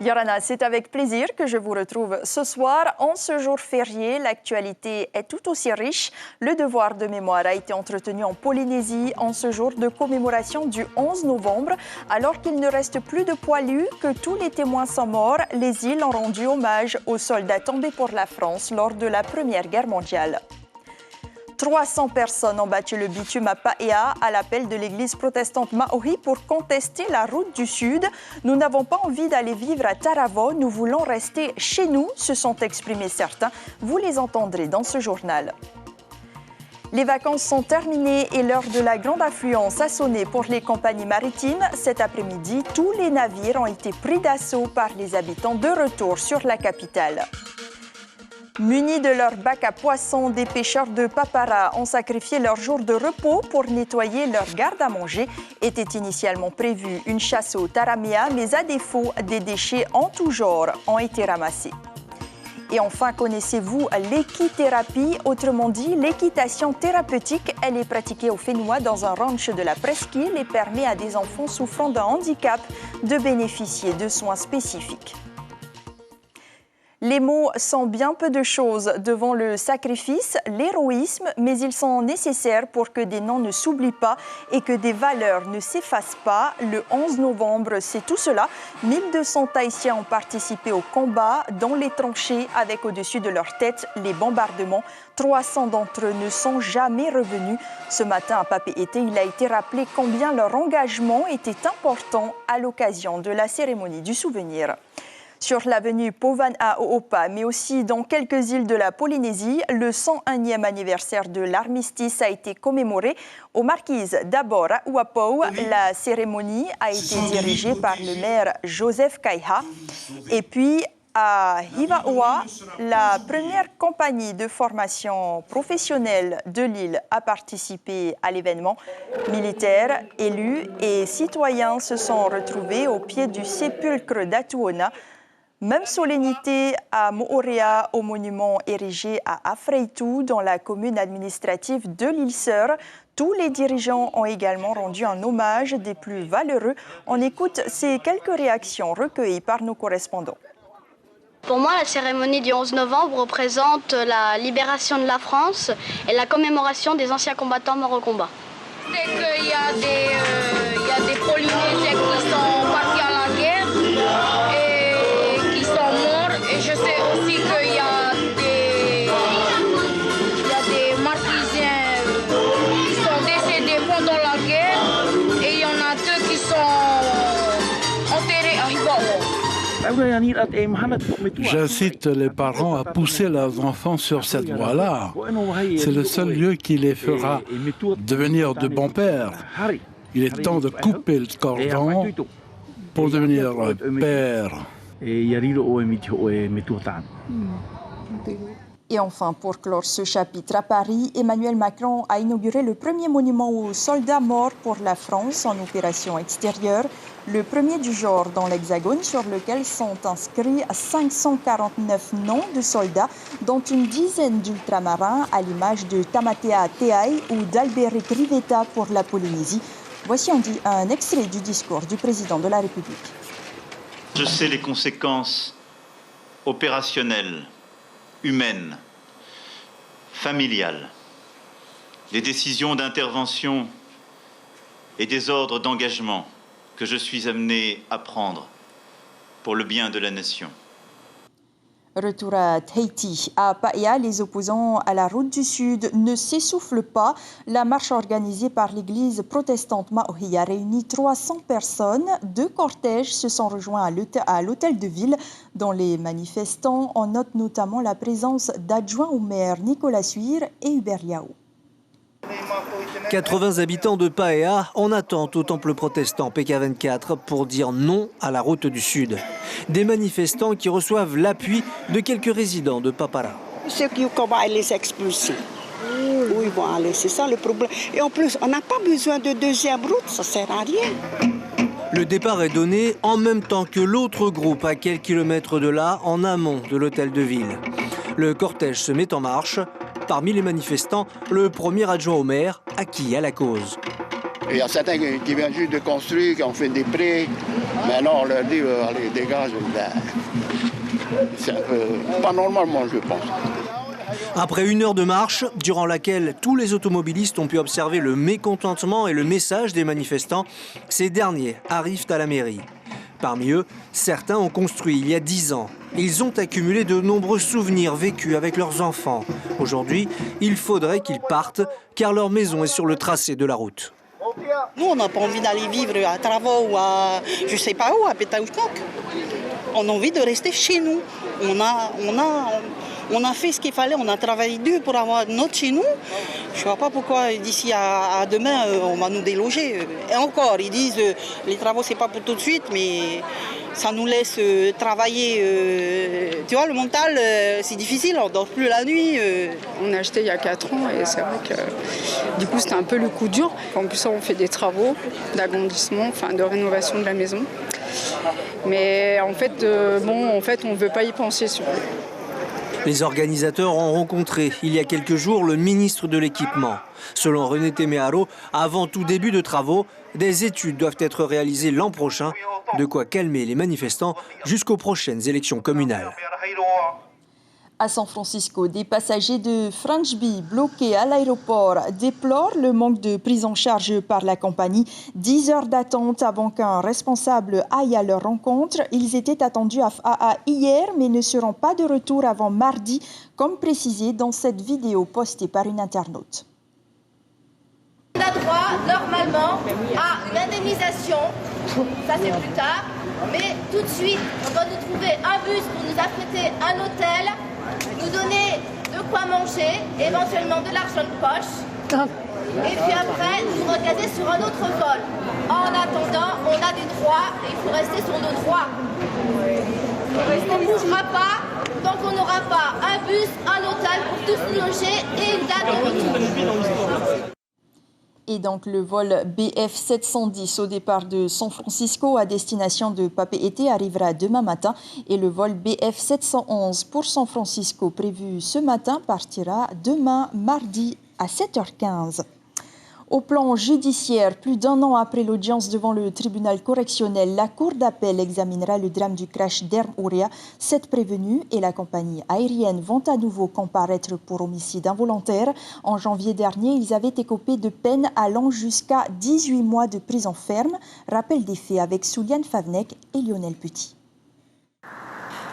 Yorana, c'est avec plaisir que je vous retrouve ce soir. En ce jour férié, l'actualité est tout aussi riche. Le devoir de mémoire a été entretenu en Polynésie en ce jour de commémoration du 11 novembre. Alors qu'il ne reste plus de poilus, que tous les témoins sont morts, les îles ont rendu hommage aux soldats tombés pour la France lors de la Première Guerre mondiale. 300 personnes ont battu le bitume à Paea à l'appel de l'église protestante Maori pour contester la route du Sud. Nous n'avons pas envie d'aller vivre à Tarawa, nous voulons rester chez nous, se sont exprimés certains. Vous les entendrez dans ce journal. Les vacances sont terminées et l'heure de la grande affluence a sonné pour les compagnies maritimes. Cet après-midi, tous les navires ont été pris d'assaut par les habitants de retour sur la capitale. Munis de leur bac à poissons, des pêcheurs de Papara ont sacrifié leur jour de repos pour nettoyer leur garde-à-manger. Était initialement prévue une chasse au taramia, mais à défaut, des déchets en tout genre ont été ramassés. Et enfin, connaissez-vous l'équithérapie, autrement dit l'équitation thérapeutique. Elle est pratiquée au Fénois dans un ranch de la presqu'île et permet à des enfants souffrant d'un handicap de bénéficier de soins spécifiques. Les mots sont bien peu de choses devant le sacrifice, l'héroïsme, mais ils sont nécessaires pour que des noms ne s'oublient pas et que des valeurs ne s'effacent pas. Le 11 novembre, c'est tout cela. 1200 Tahitiens ont participé au combat dans les tranchées avec au-dessus de leur tête les bombardements. 300 d'entre eux ne sont jamais revenus. Ce matin à Papeete, il a été rappelé combien leur engagement était important à l'occasion de la cérémonie du souvenir. Sur l'avenue Povan-a-Oopa, mais aussi dans quelques îles de la Polynésie, le 101e anniversaire de l'armistice a été commémoré aux Marquises d'Abor à Uapau. La cérémonie a été dirigée par le maire Joseph Kaiha. Et puis, à Hivaoa, la première compagnie de formation professionnelle de l'île a participé à l'événement. Militaires, élus et citoyens se sont retrouvés au pied du sépulcre d'Atuona. Même solennité à Moorea, au monument érigé à Afreitu, dans la commune administrative de l'île-Sœur. Tous les dirigeants ont également rendu un hommage des plus valeureux. On écoute ces quelques réactions recueillies par nos correspondants. Pour moi, la cérémonie du 11 novembre représente la libération de la France et la commémoration des anciens combattants morts au combat. C'est qu'il y a des Polynésiens qui sont partis à la guerre et qui sont morts. Et je sais aussi qu'il y a des Marquisiens qui sont décédés pendant la guerre et il y en a deux qui sont enterrés à Hivaoa. J'incite les parents à pousser leurs enfants sur cette voie-là. C'est le seul lieu qui les fera devenir de bons pères. Il est temps de couper le cordon pour devenir père. Et enfin, pour clore ce chapitre, à Paris, Emmanuel Macron a inauguré le premier monument aux soldats morts pour la France en opération extérieure, le premier du genre dans l'Hexagone, sur lequel sont inscrits 549 noms de soldats, dont une dizaine d'ultramarins, à l'image de Tamatea Teai ou d'Alberic Rivetta pour la Polynésie. Voici un extrait du discours du président de la République. Je sais les conséquences opérationnelles, humaines, familiales, des décisions d'intervention et des ordres d'engagement que je suis amené à prendre pour le bien de la nation. Retour à Tahiti. À Paea, les opposants à la route du Sud ne s'essoufflent pas. La marche organisée par l'église protestante Maori a réuni 300 personnes. 2 cortèges se sont rejoints à l'hôtel de ville. Dans les manifestants, on note notamment la présence d'adjoints au maire Nicolas Suir et Hubert Yao. 80 habitants de Paea en attente au temple protestant PK24 pour dire non à la route du Sud. Des manifestants qui reçoivent l'appui de quelques résidents de Papara. Ceux qui combattent les expulser. Où ils vont aller, c'est ça le problème. Et en plus, on n'a pas besoin de deuxième route, ça ne sert à rien. Le départ est donné en même temps que l'autre groupe à quelques kilomètres de là, en amont de l'hôtel de ville. Le cortège se met en marche. Parmi les manifestants, le premier adjoint au maire, acquis à la cause. Il y a certains qui viennent juste de construire, qui ont fait des prêts, Maintenant, on leur dit, allez, dégage. Ben, c'est un peu pas normalement, je pense. Après 1 heure de marche, durant laquelle tous les automobilistes ont pu observer le mécontentement et le message des manifestants, ces derniers arrivent à la mairie. Parmi eux, certains ont construit il y a 10 ans. Ils ont accumulé de nombreux souvenirs vécus avec leurs enfants. Aujourd'hui, il faudrait qu'ils partent, car leur maison est sur le tracé de la route. Nous, on n'a pas envie d'aller vivre à Travaux ou à je ne sais pas où, à Pétaouchnock. On a envie de rester chez nous. On a fait ce qu'il fallait, on a travaillé dur pour avoir notre chez nous. Je ne vois pas pourquoi d'ici à demain, on va nous déloger. Et encore, ils disent les travaux, c'est pas pour tout de suite, mais ça nous laisse travailler. Tu vois, le mental, c'est difficile, on ne dort plus la nuit. On a acheté il y a 4 ans et c'est vrai que du coup, c'était un peu le coup dur. En plus, on fait des travaux d'agrandissement, enfin de rénovation de la maison. Mais en fait, on ne veut pas y penser sur eux. Les organisateurs ont rencontré il y a quelques jours le ministre de l'Équipement. Selon René Temearo, avant tout début de travaux, des études doivent être réalisées l'an prochain, de quoi calmer les manifestants jusqu'aux prochaines élections communales. À San Francisco, des passagers de French Bee bloqués à l'aéroport déplorent le manque de prise en charge par la compagnie. 10 heures d'attente avant qu'un responsable aille à leur rencontre. Ils étaient attendus à FAA hier, mais ne seront pas de retour avant mardi, comme précisé dans cette vidéo postée par une internaute. On a droit normalement à une indemnisation, ça c'est plus tard, mais tout de suite on doit nous trouver un bus pour nous affréter un hôtel, nous donner de quoi manger, éventuellement de l'argent de poche, et puis après nous recaser sur un autre vol. En attendant, on a des droits et il faut rester sur nos droits. On ne bougera pas tant qu'on n'aura pas un bus, un hôtel pour tous nous loger et une date de retour. Et donc le vol BF 710 au départ de San Francisco à destination de Papeete arrivera demain matin et le vol BF 711 pour San Francisco prévu ce matin partira demain mardi à 7h15. Au plan judiciaire, plus d'1 an après l'audience devant le tribunal correctionnel, la Cour d'appel examinera le drame du crash d'Erm Ourea. 7 prévenus et la compagnie aérienne vont à nouveau comparaître pour homicide involontaire. En janvier dernier, ils avaient écopé de peines allant jusqu'à 18 mois de prison ferme. Rappel des faits avec Souliane Favnek et Lionel Petit.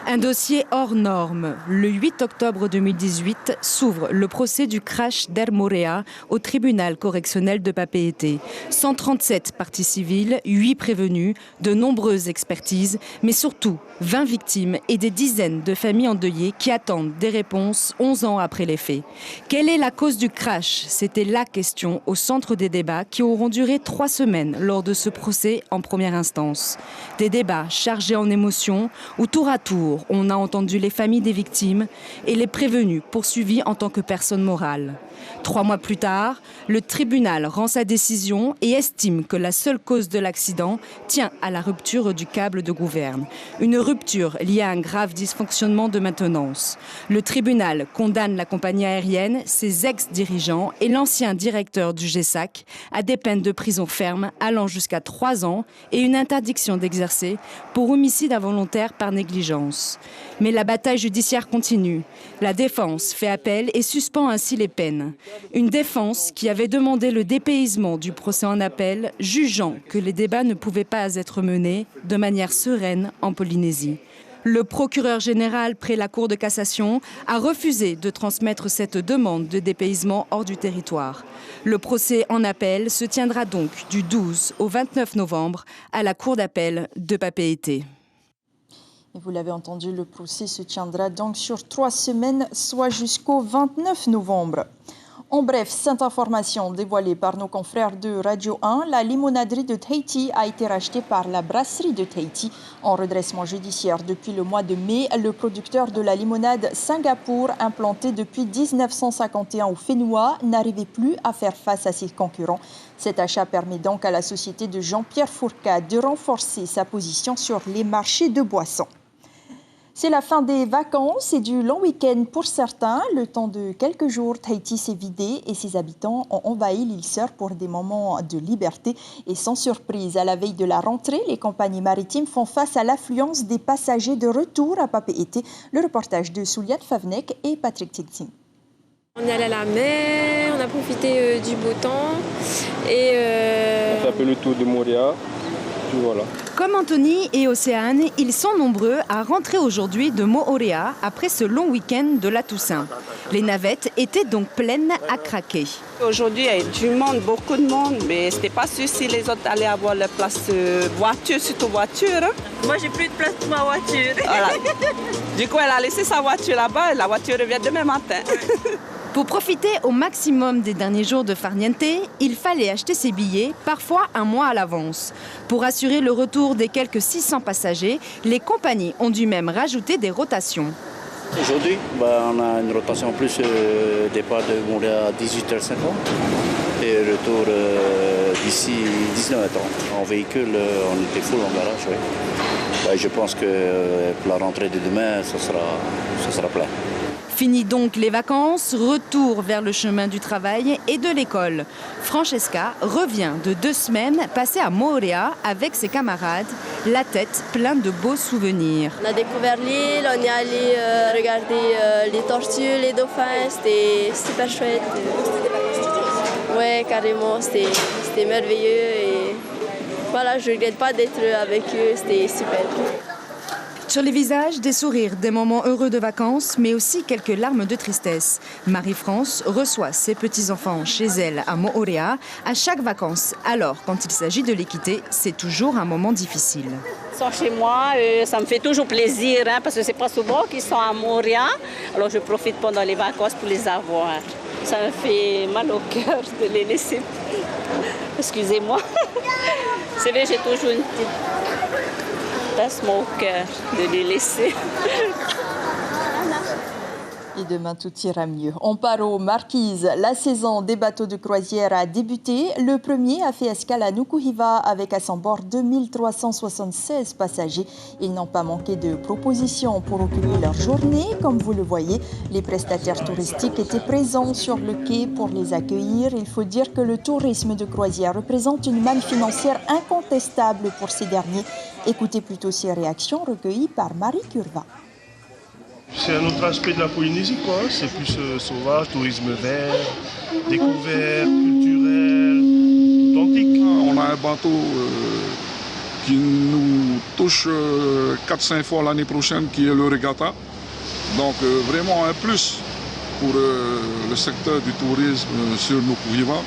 Un dossier hors norme. Le 8 octobre 2018 s'ouvre le procès du crash d'Erm Ourea au tribunal correctionnel de Papeete. 137 parties civiles, 8 prévenus, de nombreuses expertises, mais surtout 20 victimes et des dizaines de familles endeuillées qui attendent des réponses 11 ans après les faits. Quelle est la cause du crash? C'était la question au centre des débats qui auront duré 3 semaines lors de ce procès en première instance. Des débats chargés en émotions où tour à tour, on a entendu les familles des victimes et les prévenus poursuivis en tant que personnes morales. 3 mois plus tard, le tribunal rend sa décision et estime que la seule cause de l'accident tient à la rupture du câble de gouverne. Une rupture liée à un grave dysfonctionnement de maintenance. Le tribunal condamne la compagnie aérienne, ses ex-dirigeants et l'ancien directeur du GESAC à des peines de prison ferme allant jusqu'à 3 ans et une interdiction d'exercer pour homicide involontaire par négligence. Mais la bataille judiciaire continue. La défense fait appel et suspend ainsi les peines. Une défense qui avait demandé le dépaysement du procès en appel, jugeant que les débats ne pouvaient pas être menés de manière sereine en Polynésie. Le procureur général près la Cour de cassation a refusé de transmettre cette demande de dépaysement hors du territoire. Le procès en appel se tiendra donc du 12 au 29 novembre à la Cour d'appel de Papeete. Et vous l'avez entendu, le procès se tiendra donc sur 3 semaines, soit jusqu'au 29 novembre. En bref, cette information dévoilée par nos confrères de Radio 1, la limonaderie de Tahiti a été rachetée par la brasserie de Tahiti en redressement judiciaire. Depuis le mois de mai, le producteur de la limonade Singapour, implanté depuis 1951 au Whenua, n'arrivait plus à faire face à ses concurrents. Cet achat permet donc à la société de Jean-Pierre Fourcade de renforcer sa position sur les marchés de boissons. C'est la fin des vacances et du long week-end pour certains. Le temps de quelques jours, Tahiti s'est vidé et ses habitants ont envahi l'île Sœur pour des moments de liberté. Et sans surprise, à la veille de la rentrée, les compagnies maritimes font face à l'affluence des passagers de retour à Papeete. Le reportage de Souliane Favnek et Patrick Tigting. On est allé à la mer, on a profité du beau temps et on fait un peu le tour de Moorea. Voilà. Comme Anthony et Océane, ils sont nombreux à rentrer aujourd'hui de Moorea après ce long week-end de la Toussaint. Les navettes étaient donc pleines à craquer. Aujourd'hui, il y a du monde, beaucoup de monde, mais c'était pas sûr si les autres allaient avoir la place voiture, surtout voiture. Hein. Moi, j'ai plus de place pour ma voiture. Voilà. Du coup, elle a laissé sa voiture là-bas et la voiture revient demain matin. Pour profiter au maximum des derniers jours de Farniente, il fallait acheter ses billets, parfois un mois à l'avance. Pour assurer le retour des quelques 600 passagers, les compagnies ont dû même rajouter des rotations. Aujourd'hui, on a une rotation en plus, départ de Moorea à 18h50 et retour d'ici 19h30. En véhicule, on était full en garage. Oui. Je pense que pour la rentrée de demain, ça sera plein. Fini donc les vacances, retour vers le chemin du travail et de l'école. Francesca revient de 2 semaines passées à Moorea avec ses camarades, la tête pleine de beaux souvenirs. On a découvert l'île, on est allé regarder les tortues, les dauphins, c'était super chouette. Ouais, carrément, c'était merveilleux et voilà, je ne regrette pas d'être avec eux, c'était super. Sur les visages, des sourires, des moments heureux de vacances, mais aussi quelques larmes de tristesse. Marie-France reçoit ses petits-enfants chez elle à Moorea à chaque vacances. Alors, quand il s'agit de les quitter, c'est toujours un moment difficile. Ils sont chez moi, ça me fait toujours plaisir, hein, parce que c'est pas souvent qu'ils sont à Moorea. Alors je profite pendant les vacances pour les avoir. Ça me fait mal au cœur de les laisser. Excusez-moi. C'est vrai, j'ai toujours une petite tasse-moi au cœur de les laisser. Et demain, tout ira mieux. On part aux Marquises. La saison des bateaux de croisière a débuté. Le premier a fait escale à Nukuhiva avec à son bord 2376 passagers. Ils n'ont pas manqué de propositions pour occuper leur journée. Comme vous le voyez, les prestataires touristiques étaient présents sur le quai pour les accueillir. Il faut dire que le tourisme de croisière représente une manne financière incontestable pour ces derniers. Écoutez plutôt ces réactions recueillies par Marie Curva. C'est un autre aspect de la Polynésie, quoi. C'est plus sauvage, tourisme vert, découvert, culturel, authentique. On a un bateau qui nous touche 4-5 fois l'année prochaine, qui est le Regatta. Donc vraiment un plus pour le secteur du tourisme sur Nukuhiva.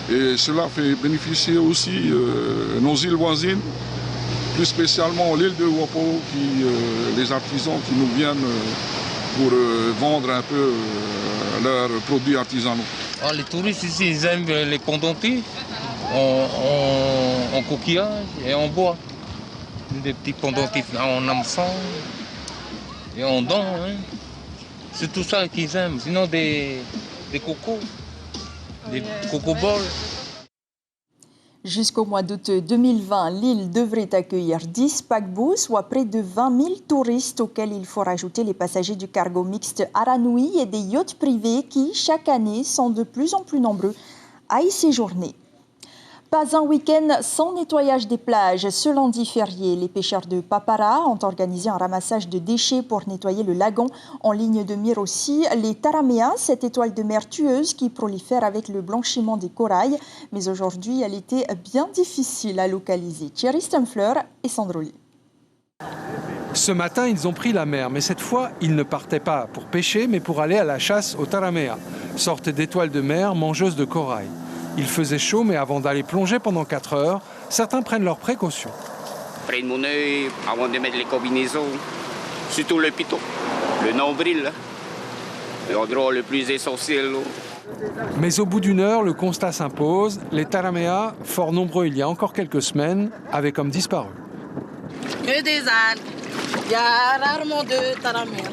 Et cela fait bénéficier aussi nos îles voisines, plus spécialement l'île de Wapo, les artisans qui nous viennent pour vendre un peu leurs produits artisanaux. Les touristes ici, ils aiment les pendentifs en coquillage et en bois. Des petits pendentifs en hameçon et en dents. Hein. C'est tout ça qu'ils aiment. Sinon des cocos, des cocobols. Jusqu'au mois d'août 2020, l'île devrait accueillir 10 paquebots, soit près de 20 000 touristes auxquels il faut rajouter les passagers du cargo mixte Aranui et des yachts privés qui, chaque année, sont de plus en plus nombreux à y séjourner. Pas un week-end sans nettoyage des plages. Ce lundi férié, les pêcheurs de Papara ont organisé un ramassage de déchets pour nettoyer le lagon. En ligne de mire aussi, les taraméas, cette étoile de mer tueuse qui prolifère avec le blanchiment des corails. Mais aujourd'hui, elle était bien difficile à localiser. Thierry Stemfler et Sandroli. Ce matin, ils ont pris la mer, mais cette fois, ils ne partaient pas pour pêcher, mais pour aller à la chasse aux taraméas, sorte d'étoiles de mer mangeuses de corail. Il faisait chaud, mais avant d'aller plonger pendant 4 heures, certains prennent leurs précautions. Près de mon œil, avant de mettre les combinaisons, surtout le pitot, le nombril, l'endroit le plus essentiel. Mais au bout d'1 heure, le constat s'impose. Les taraméas, fort nombreux il y a encore quelques semaines, avaient comme disparu. Que des algues. Il y a rarement de taraméas.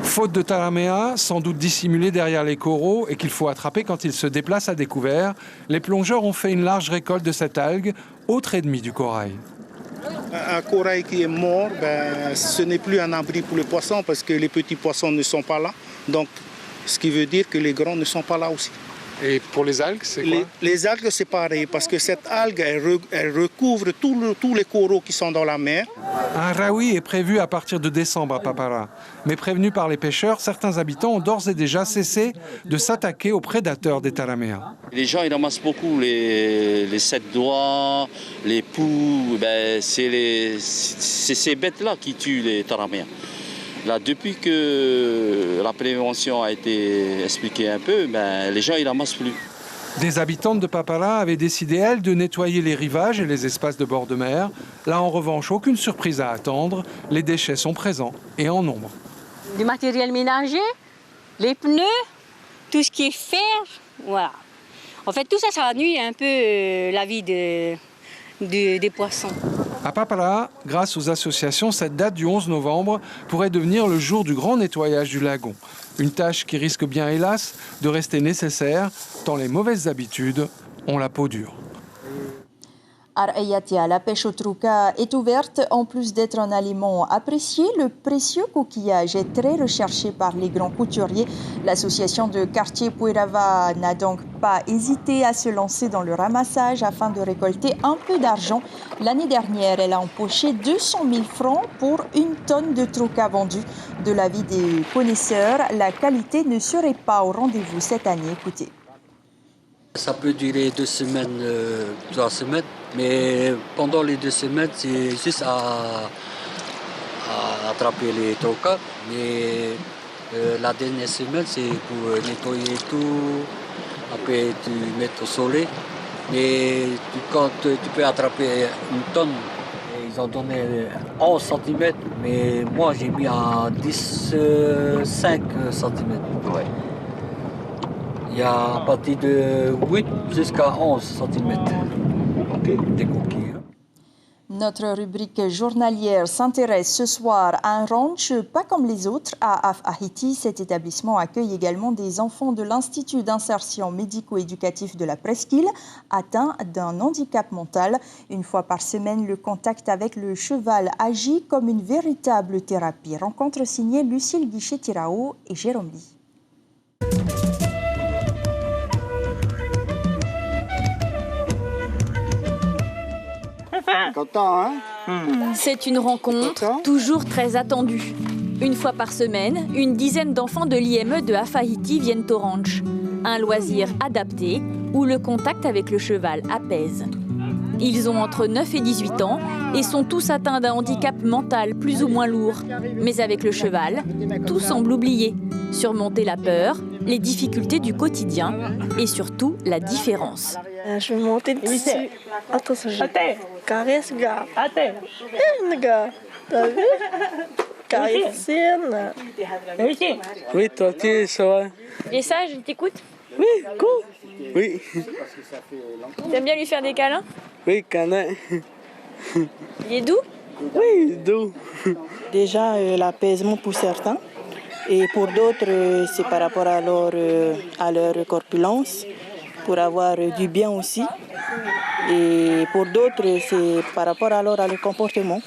Faute de taraméas, sans doute dissimulés derrière les coraux et qu'il faut attraper quand ils se déplacent à découvert, les plongeurs ont fait une large récolte de cette algue, autre ennemi du corail. Un corail qui est mort, ce n'est plus un abri pour les poissons parce que les petits poissons ne sont pas là. Donc, ce qui veut dire que les grands ne sont pas là aussi. Et pour les algues, c'est quoi? Les algues, c'est pareil, parce que cette algue, elle recouvre tous les coraux qui sont dans la mer. Un raoui est prévu à partir de décembre à Papara. Mais prévenus par les pêcheurs, certains habitants ont d'ores et déjà cessé de s'attaquer aux prédateurs des taraméas. Les gens ils ramassent beaucoup les sept doigts, les poux. C'est ces bêtes-là qui tuent les taraméas. Là, depuis que la prévention a été expliquée un peu, les gens ils ramassent plus. Des habitantes de Papara avaient décidé, elles, de nettoyer les rivages et les espaces de bord de mer. Là, en revanche, aucune surprise à attendre. Les déchets sont présents et en nombre. Du matériel ménager, les pneus, tout ce qui est fer, voilà. En fait, tout ça, ça nuit un peu la vie des poissons. À Papara, grâce aux associations, cette date du 11 novembre pourrait devenir le jour du grand nettoyage du lagon. Une tâche qui risque bien, hélas, de rester nécessaire, tant les mauvaises habitudes ont la peau dure. Arayatia, la pêche au truca est ouverte. En plus d'être un aliment apprécié, le précieux coquillage est très recherché par les grands couturiers. L'association de quartier Puerava n'a donc pas hésité à se lancer dans le ramassage afin de récolter un peu d'argent. L'année dernière, elle a empoché 200 000 francs pour 1 tonne de truca vendue. De l'avis des connaisseurs, la qualité ne serait pas au rendez-vous cette année. Écoutez. Ça peut durer 2 semaines, 3 semaines, mais pendant les 2 semaines, c'est juste à attraper les trocas. Mais la dernière semaine, c'est pour nettoyer tout, après tu mets au soleil. Mais quand tu peux attraper 1 tonne, ils ont donné 11 cm, mais moi j'ai mis à 5 cm. Ouais. Il y a à partir de 8 jusqu'à 11 cm des coquilles. Notre rubrique journalière s'intéresse ce soir à un ranch pas comme les autres à Haïti. Cet établissement accueille également des enfants de l'Institut d'insertion médico-éducatif de la Presqu'île atteints d'un handicap mental. Une fois par semaine, le contact avec le cheval agit comme une véritable thérapie. Rencontre signée Lucille Guichet-Tirao et Jérôme Lee. Content, hein? C'est une rencontre toujours très attendue. Une fois par semaine, une dizaine d'enfants de l'IME de Afahiti viennent au ranch. Un loisir adapté où le contact avec le cheval apaise. Ils ont entre 9 et 18 ans et sont tous atteints d'un handicap mental plus ou moins lourd. Mais avec le cheval, tout semble oublié. Surmonter la peur, les difficultés du quotidien et surtout la différence. Je vais monter dessus. Attention, je caresse, gars. Gars, t'as vu? Caressine. Oui, toi, ça va? Et ça, je t'écoute? Oui, cool. Oui. T'aimes bien lui faire des câlins? Oui, câlin. Il est doux? Oui, doux. Déjà, l'apaisement pour certains. Et pour d'autres, c'est par rapport à leur corpulence, pour avoir du bien aussi. Et pour d'autres, c'est par rapport à leur comportement.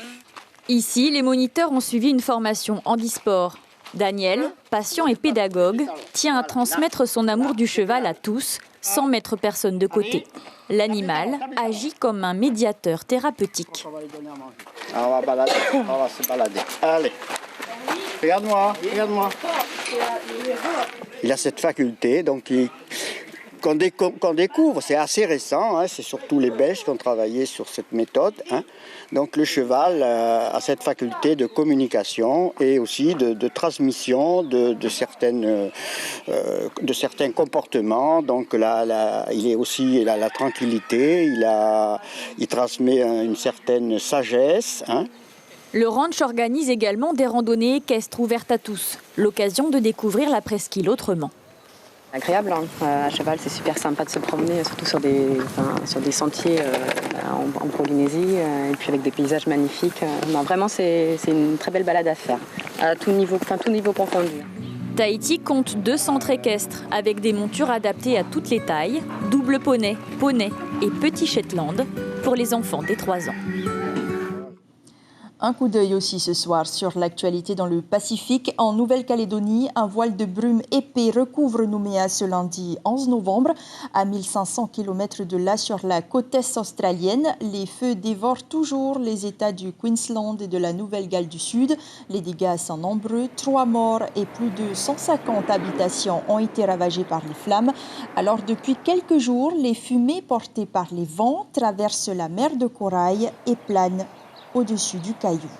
Ici, les moniteurs ont suivi une formation handisport. Daniel, patient et pédagogue, tient à transmettre son amour du cheval à tous, sans mettre personne de côté. L'animal agit comme un médiateur thérapeutique. On va se balader. Allez. Regarde-moi. Il a cette faculté, donc qu'on découvre, c'est assez récent, hein, c'est surtout les Belges qui ont travaillé sur cette méthode. Hein. Donc le cheval a cette faculté de communication et aussi de transmission de certains comportements. Donc là, il a la tranquillité, il transmet une certaine sagesse. Hein. Le ranch organise également des randonnées équestres ouvertes à tous, l'occasion de découvrir la presqu'île autrement. Agréable, hein. À cheval c'est super sympa de se promener, surtout sur des sentiers en Polynésie, et puis avec des paysages magnifiques. Non, vraiment c'est une très belle balade à faire, à tout niveau confondu. Tahiti compte 2 centres équestres avec des montures adaptées à toutes les tailles, double poney et petit Shetland pour les enfants dès 3 ans. Un coup d'œil aussi ce soir sur l'actualité dans le Pacifique. En Nouvelle-Calédonie, un voile de brume épais recouvre Nouméa ce lundi 11 novembre. À 1500 km de là, sur la côte est australienne, les feux dévorent toujours les États du Queensland et de la Nouvelle-Galles du Sud. Les dégâts sont nombreux. 3 morts et plus de 150 habitations ont été ravagées par les flammes. Alors depuis quelques jours, les fumées portées par les vents traversent la mer de Corail et planent au-dessus du caillou.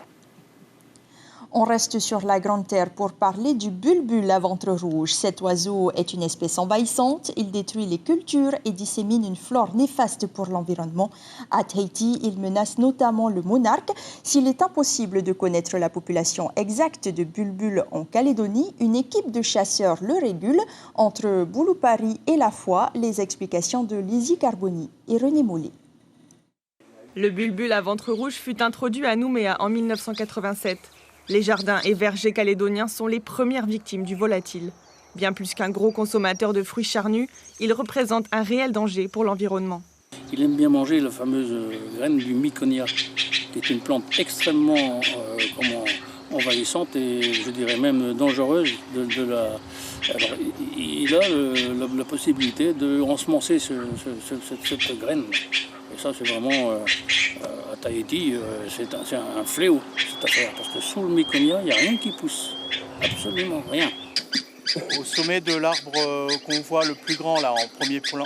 On reste sur la Grande Terre pour parler du bulbul à ventre rouge. Cet oiseau est une espèce envahissante. Il détruit les cultures et dissémine une flore néfaste pour l'environnement. À Tahiti, il menace notamment le monarque. S'il est impossible de connaître la population exacte de bulbul en Calédonie, une équipe de chasseurs le régule. Entre Boulupari et La Foix, les explications de Lizzie Carboni et René Mollet. Le bulbul à ventre rouge fut introduit à Nouméa en 1987. Les jardins et vergers calédoniens sont les premières victimes du volatile. Bien plus qu'un gros consommateur de fruits charnus, il représente un réel danger pour l'environnement. Il aime bien manger la fameuse graine du Miconia, qui est une plante extrêmement envahissante et je dirais même dangereuse. Alors, il a la possibilité de ensemencer cette graine. Et ça, c'est vraiment, à Tahiti, c'est un fléau, cette affaire. Parce que sous le Miconia, il n'y a rien qui pousse. Absolument rien. Au sommet de l'arbre qu'on voit le plus grand, là, en premier plan.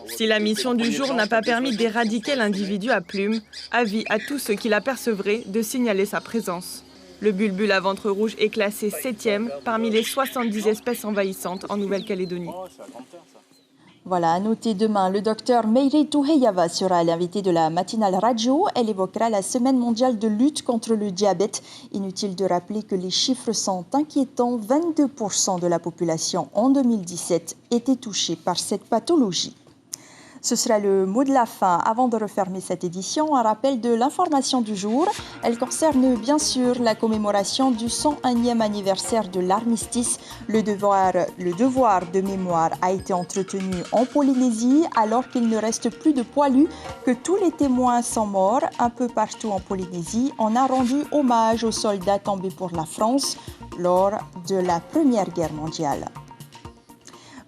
Si la mission du jour n'a pas permis d'éradiquer l'individu à plumes, avis à tous ceux qui l'apercevraient de signaler sa présence. Le bulbul à ventre rouge est classé 7e parmi les 70 espèces envahissantes en Nouvelle-Calédonie. Voilà, à noter demain, le docteur Meiri Tuheyava sera l'invité de la matinale radio. Elle évoquera la semaine mondiale de lutte contre le diabète. Inutile de rappeler que les chiffres sont inquiétants. 22% de la population en 2017 était touchée par cette pathologie. Ce sera le mot de la fin. Avant de refermer cette édition, un rappel de l'information du jour. Elle concerne bien sûr la commémoration du 101e anniversaire de l'armistice. Le devoir de mémoire a été entretenu en Polynésie alors qu'il ne reste plus de poilus, que tous les témoins sont morts. Un peu partout en Polynésie, on a rendu hommage aux soldats tombés pour la France lors de la Première Guerre mondiale.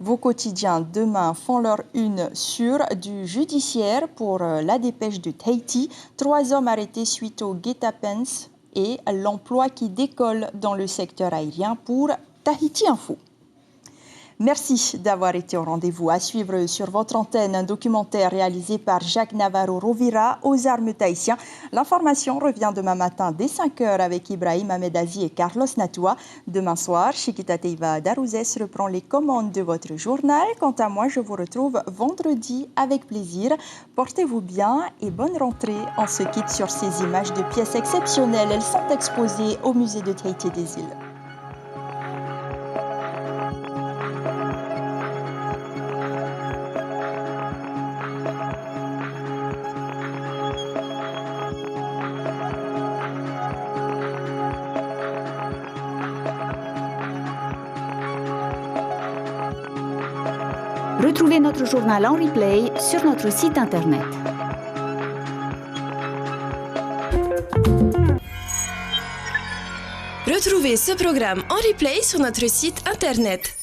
Vos quotidiens demain font leur une sur du judiciaire pour la dépêche de Tahiti. 3 hommes arrêtés suite aux guet-apens et l'emploi qui décolle dans le secteur aérien pour Tahiti Info. Merci d'avoir été au rendez-vous. À suivre sur votre antenne un documentaire réalisé par Jacques Navarro Rovira aux armes tahitiens. L'information revient demain matin dès 5h avec Ibrahim Ahmedazi et Carlos Natua. Demain soir, Chiquita Teiva Darouzès reprend les commandes de votre journal. Quant à moi, je vous retrouve vendredi avec plaisir. Portez-vous bien et bonne rentrée. On se quitte sur ces images de pièces exceptionnelles. Elles sont exposées au musée de Tahiti et des îles. Retrouvez notre journal en replay sur notre site internet. Retrouvez ce programme en replay sur notre site internet.